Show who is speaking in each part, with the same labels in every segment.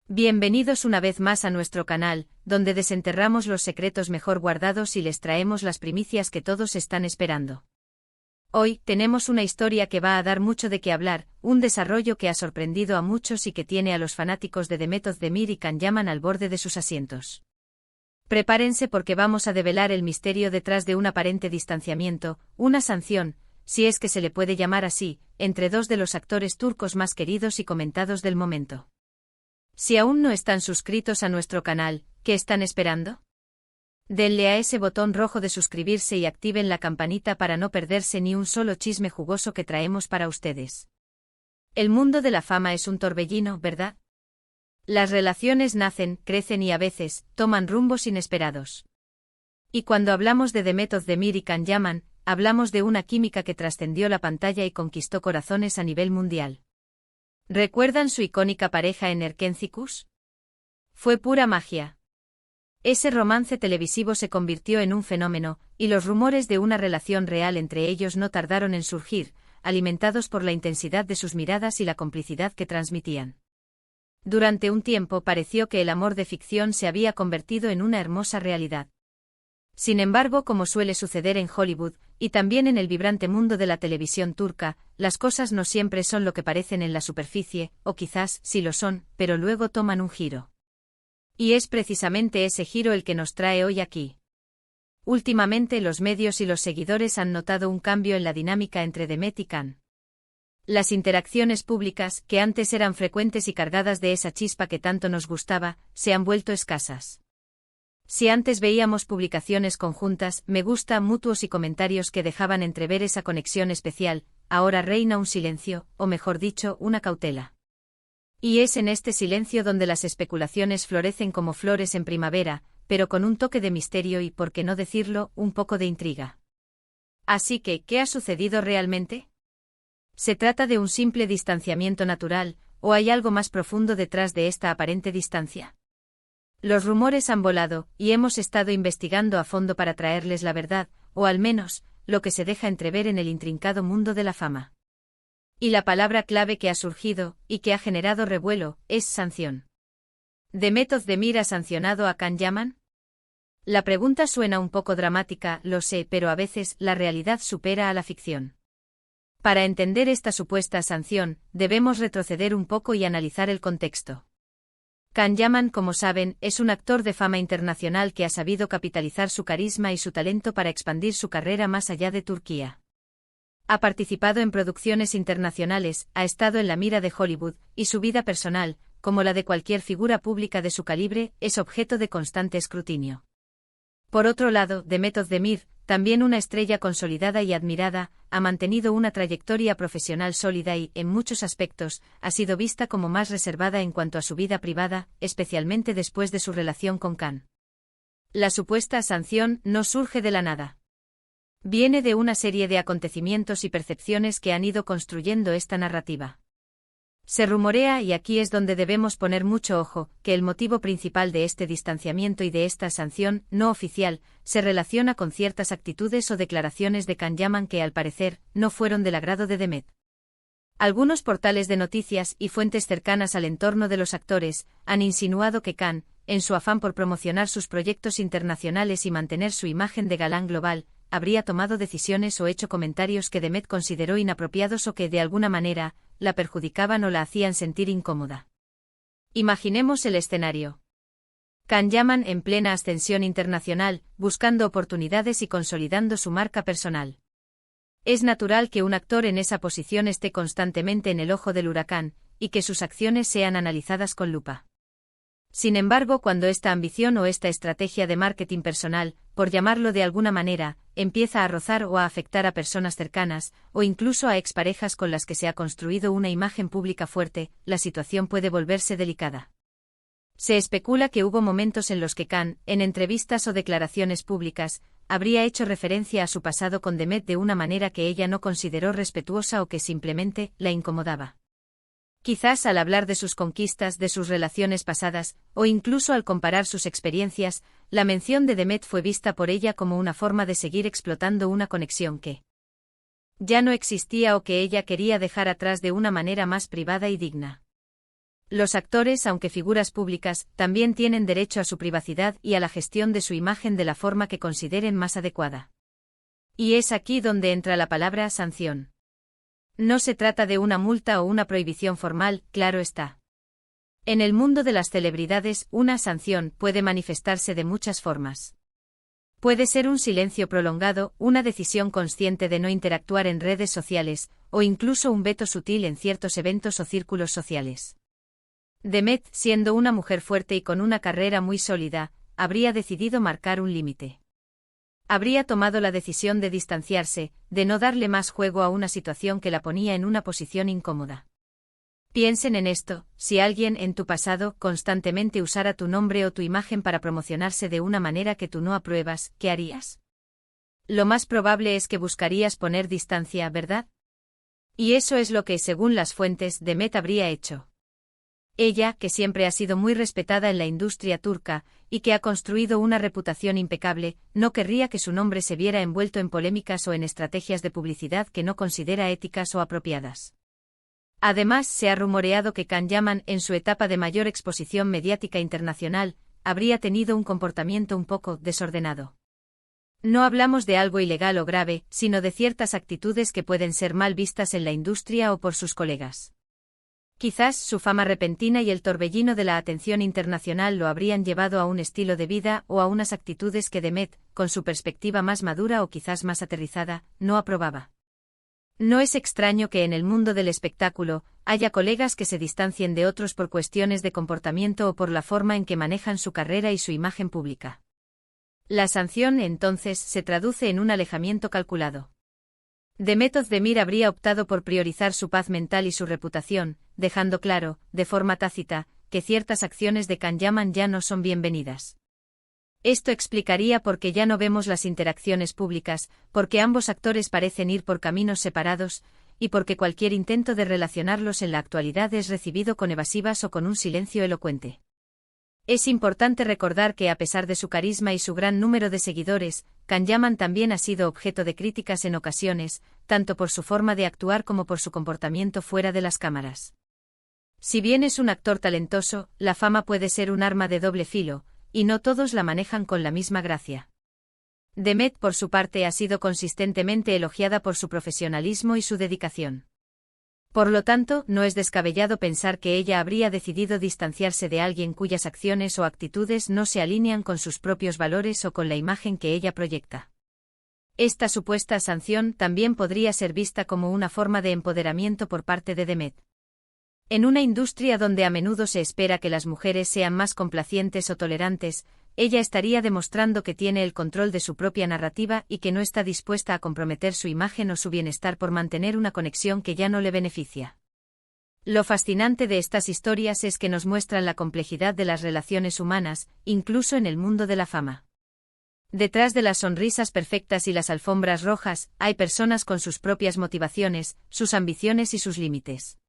Speaker 1: Bienvenidos una vez más a nuestro canal, donde desenterramos los secretos mejor guardados y les traemos las primicias que todos están esperando. Hoy, tenemos una historia que va a dar mucho de qué hablar, un desarrollo que ha sorprendido a muchos y que tiene a los fanáticos de Demet Özdemir y Can Yaman al borde de sus asientos. Prepárense porque vamos a develar el misterio detrás de un aparente distanciamiento, una sanción, si es que se le puede llamar así, entre dos de los actores turcos más queridos y comentados del momento. Si aún no están suscritos a nuestro canal, ¿qué están esperando? Denle a ese botón rojo de suscribirse y activen la campanita para no perderse ni un solo chisme jugoso que traemos para ustedes. El mundo de la fama es un torbellino, ¿verdad? Las relaciones nacen, crecen y a veces, toman rumbos inesperados. Y cuando hablamos de Demet Özdemir y Can Yaman, hablamos de una química que trascendió la pantalla y conquistó corazones a nivel mundial. ¿Recuerdan su icónica pareja en Erkenci? Fue pura magia. Ese romance televisivo se convirtió en un fenómeno, y los rumores de una relación real entre ellos no tardaron en surgir, alimentados por la intensidad de sus miradas y la complicidad que transmitían. Durante un tiempo pareció que el amor de ficción se había convertido en una hermosa realidad. Sin embargo, como suele suceder en Hollywood, y también en el vibrante mundo de la televisión turca, las cosas no siempre son lo que parecen en la superficie, o quizás sí lo son, pero luego toman un giro. Y es precisamente ese giro el que nos trae hoy aquí. Últimamente los medios y los seguidores han notado un cambio en la dinámica entre Demet y Can. Las interacciones públicas, que antes eran frecuentes y cargadas de esa chispa que tanto nos gustaba, se han vuelto escasas. Si antes veíamos publicaciones conjuntas, me gusta mutuos y comentarios que dejaban entrever esa conexión especial, ahora reina un silencio, o mejor dicho, una cautela. Y es en este silencio donde las especulaciones florecen como flores en primavera, pero con un toque de misterio y, por qué no decirlo, un poco de intriga. Así que, ¿qué ha sucedido realmente? ¿Se trata de un simple distanciamiento natural, o hay algo más profundo detrás de esta aparente distancia? Los rumores han volado, y hemos estado investigando a fondo para traerles la verdad, o al menos, lo que se deja entrever en el intrincado mundo de la fama. Y la palabra clave que ha surgido, y que ha generado revuelo, es sanción. ¿Demet Özdemir ha sancionado a Can Yaman? La pregunta suena un poco dramática, lo sé, pero a veces la realidad supera a la ficción. Para entender esta supuesta sanción, debemos retroceder un poco y analizar el contexto. Can Yaman, como saben, es un actor de fama internacional que ha sabido capitalizar su carisma y su talento para expandir su carrera más allá de Turquía. Ha participado en producciones internacionales, ha estado en la mira de Hollywood, y su vida personal, como la de cualquier figura pública de su calibre, es objeto de constante escrutinio. Por otro lado, Demet Özdemir, también una estrella consolidada y admirada, ha mantenido una trayectoria profesional sólida y, en muchos aspectos, ha sido vista como más reservada en cuanto a su vida privada, especialmente después de su relación con Can. La supuesta sanción no surge de la nada. Viene de una serie de acontecimientos y percepciones que han ido construyendo esta narrativa. Se rumorea, y aquí es donde debemos poner mucho ojo, que el motivo principal de este distanciamiento y de esta sanción no oficial se relaciona con ciertas actitudes o declaraciones de Can Yaman que, al parecer, no fueron del agrado de Demet. Algunos portales de noticias y fuentes cercanas al entorno de los actores han insinuado que Can, en su afán por promocionar sus proyectos internacionales y mantener su imagen de galán global, habría tomado decisiones o hecho comentarios que Demet consideró inapropiados o que, de alguna manera, la perjudicaban o la hacían sentir incómoda. Imaginemos el escenario. Can Yaman en plena ascensión internacional, buscando oportunidades y consolidando su marca personal. Es natural que un actor en esa posición esté constantemente en el ojo del huracán, y que sus acciones sean analizadas con lupa. Sin embargo, cuando esta ambición o esta estrategia de marketing personal, por llamarlo de alguna manera, empieza a rozar o a afectar a personas cercanas, o incluso a exparejas con las que se ha construido una imagen pública fuerte, la situación puede volverse delicada. Se especula que hubo momentos en los que Can, en entrevistas o declaraciones públicas, habría hecho referencia a su pasado con Demet de una manera que ella no consideró respetuosa o que simplemente la incomodaba. Quizás al hablar de sus conquistas, de sus relaciones pasadas, o incluso al comparar sus experiencias, la mención de Demet fue vista por ella como una forma de seguir explotando una conexión que ya no existía o que ella quería dejar atrás de una manera más privada y digna. Los actores, aunque figuras públicas, también tienen derecho a su privacidad y a la gestión de su imagen de la forma que consideren más adecuada. Y es aquí donde entra la palabra sanción. No se trata de una multa o una prohibición formal, claro está. En el mundo de las celebridades, una sanción puede manifestarse de muchas formas. Puede ser un silencio prolongado, una decisión consciente de no interactuar en redes sociales, o incluso un veto sutil en ciertos eventos o círculos sociales. Demet, siendo una mujer fuerte y con una carrera muy sólida, habría decidido marcar un límite. Habría tomado la decisión de distanciarse, de no darle más juego a una situación que la ponía en una posición incómoda. Piensen en esto: si alguien en tu pasado constantemente usara tu nombre o tu imagen para promocionarse de una manera que tú no apruebas, ¿qué harías? Lo más probable es que buscarías poner distancia, ¿verdad? Y eso es lo que, según las fuentes, Demet habría hecho. Ella, que siempre ha sido muy respetada en la industria turca, y que ha construido una reputación impecable, no querría que su nombre se viera envuelto en polémicas o en estrategias de publicidad que no considera éticas o apropiadas. Además, se ha rumoreado que Can Yaman, en su etapa de mayor exposición mediática internacional, habría tenido un comportamiento un poco desordenado. No hablamos de algo ilegal o grave, sino de ciertas actitudes que pueden ser mal vistas en la industria o por sus colegas. Quizás su fama repentina y el torbellino de la atención internacional lo habrían llevado a un estilo de vida o a unas actitudes que Demet, con su perspectiva más madura o quizás más aterrizada, no aprobaba. No es extraño que en el mundo del espectáculo haya colegas que se distancien de otros por cuestiones de comportamiento o por la forma en que manejan su carrera y su imagen pública. La sanción, entonces, se traduce en un alejamiento calculado. Demet Özdemir habría optado por priorizar su paz mental y su reputación, dejando claro, de forma tácita, que ciertas acciones de Can Yaman ya no son bienvenidas. Esto explicaría por qué ya no vemos las interacciones públicas, porque ambos actores parecen ir por caminos separados, y porque cualquier intento de relacionarlos en la actualidad es recibido con evasivas o con un silencio elocuente. Es importante recordar que, a pesar de su carisma y su gran número de seguidores, Can Yaman también ha sido objeto de críticas en ocasiones, tanto por su forma de actuar como por su comportamiento fuera de las cámaras. Si bien es un actor talentoso, la fama puede ser un arma de doble filo, y no todos la manejan con la misma gracia. Demet, por su parte, ha sido consistentemente elogiada por su profesionalismo y su dedicación. Por lo tanto, no es descabellado pensar que ella habría decidido distanciarse de alguien cuyas acciones o actitudes no se alinean con sus propios valores o con la imagen que ella proyecta. Esta supuesta sanción también podría ser vista como una forma de empoderamiento por parte de Demet. En una industria donde a menudo se espera que las mujeres sean más complacientes o tolerantes, ella estaría demostrando que tiene el control de su propia narrativa y que no está dispuesta a comprometer su imagen o su bienestar por mantener una conexión que ya no le beneficia. Lo fascinante de estas historias es que nos muestran la complejidad de las relaciones humanas, incluso en el mundo de la fama. Detrás de las sonrisas perfectas y las alfombras rojas, hay personas con sus propias motivaciones, sus ambiciones y sus límites.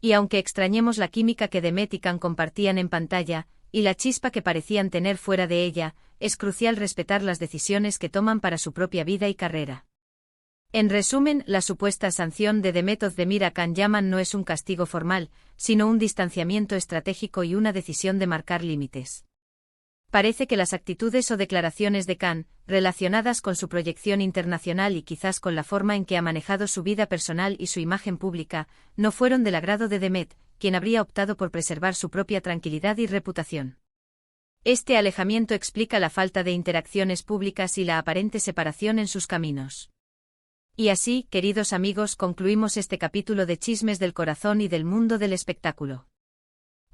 Speaker 1: Y aunque extrañemos la química que Demet y Can compartían en pantalla, y la chispa que parecían tener fuera de ella, es crucial respetar las decisiones que toman para su propia vida y carrera. En resumen, la supuesta sanción de Demet Özdemir a Can Yaman no es un castigo formal, sino un distanciamiento estratégico y una decisión de marcar límites. Parece que las actitudes o declaraciones de Can, relacionadas con su proyección internacional y quizás con la forma en que ha manejado su vida personal y su imagen pública, no fueron del agrado de Demet, quien habría optado por preservar su propia tranquilidad y reputación. Este alejamiento explica la falta de interacciones públicas y la aparente separación en sus caminos. Y así, queridos amigos, concluimos este capítulo de Chismes del Corazón y del mundo del espectáculo.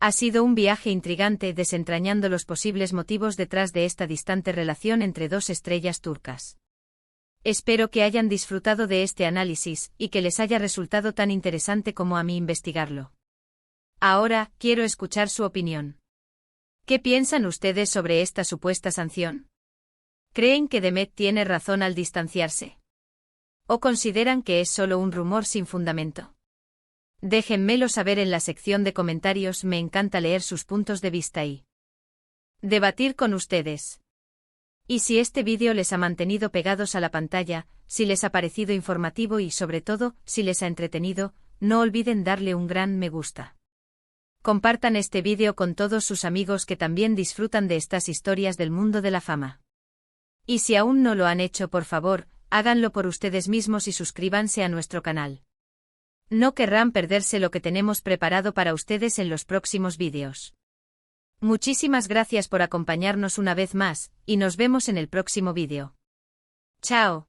Speaker 1: Ha sido un viaje intrigante desentrañando los posibles motivos detrás de esta distante relación entre dos estrellas turcas. Espero que hayan disfrutado de este análisis y que les haya resultado tan interesante como a mí investigarlo. Ahora, quiero escuchar su opinión. ¿Qué piensan ustedes sobre esta supuesta sanción? ¿Creen que Demet tiene razón al distanciarse? ¿O consideran que es solo un rumor sin fundamento? Déjenmelo saber en la sección de comentarios, me encanta leer sus puntos de vista y debatir con ustedes. Y si este vídeo les ha mantenido pegados a la pantalla, si les ha parecido informativo y sobre todo, si les ha entretenido, no olviden darle un gran me gusta. Compartan este vídeo con todos sus amigos que también disfrutan de estas historias del mundo de la fama. Y si aún no lo han hecho, por favor, háganlo por ustedes mismos y suscríbanse a nuestro canal. No querrán perderse lo que tenemos preparado para ustedes en los próximos vídeos. Muchísimas gracias por acompañarnos una vez más, y nos vemos en el próximo vídeo. Chao.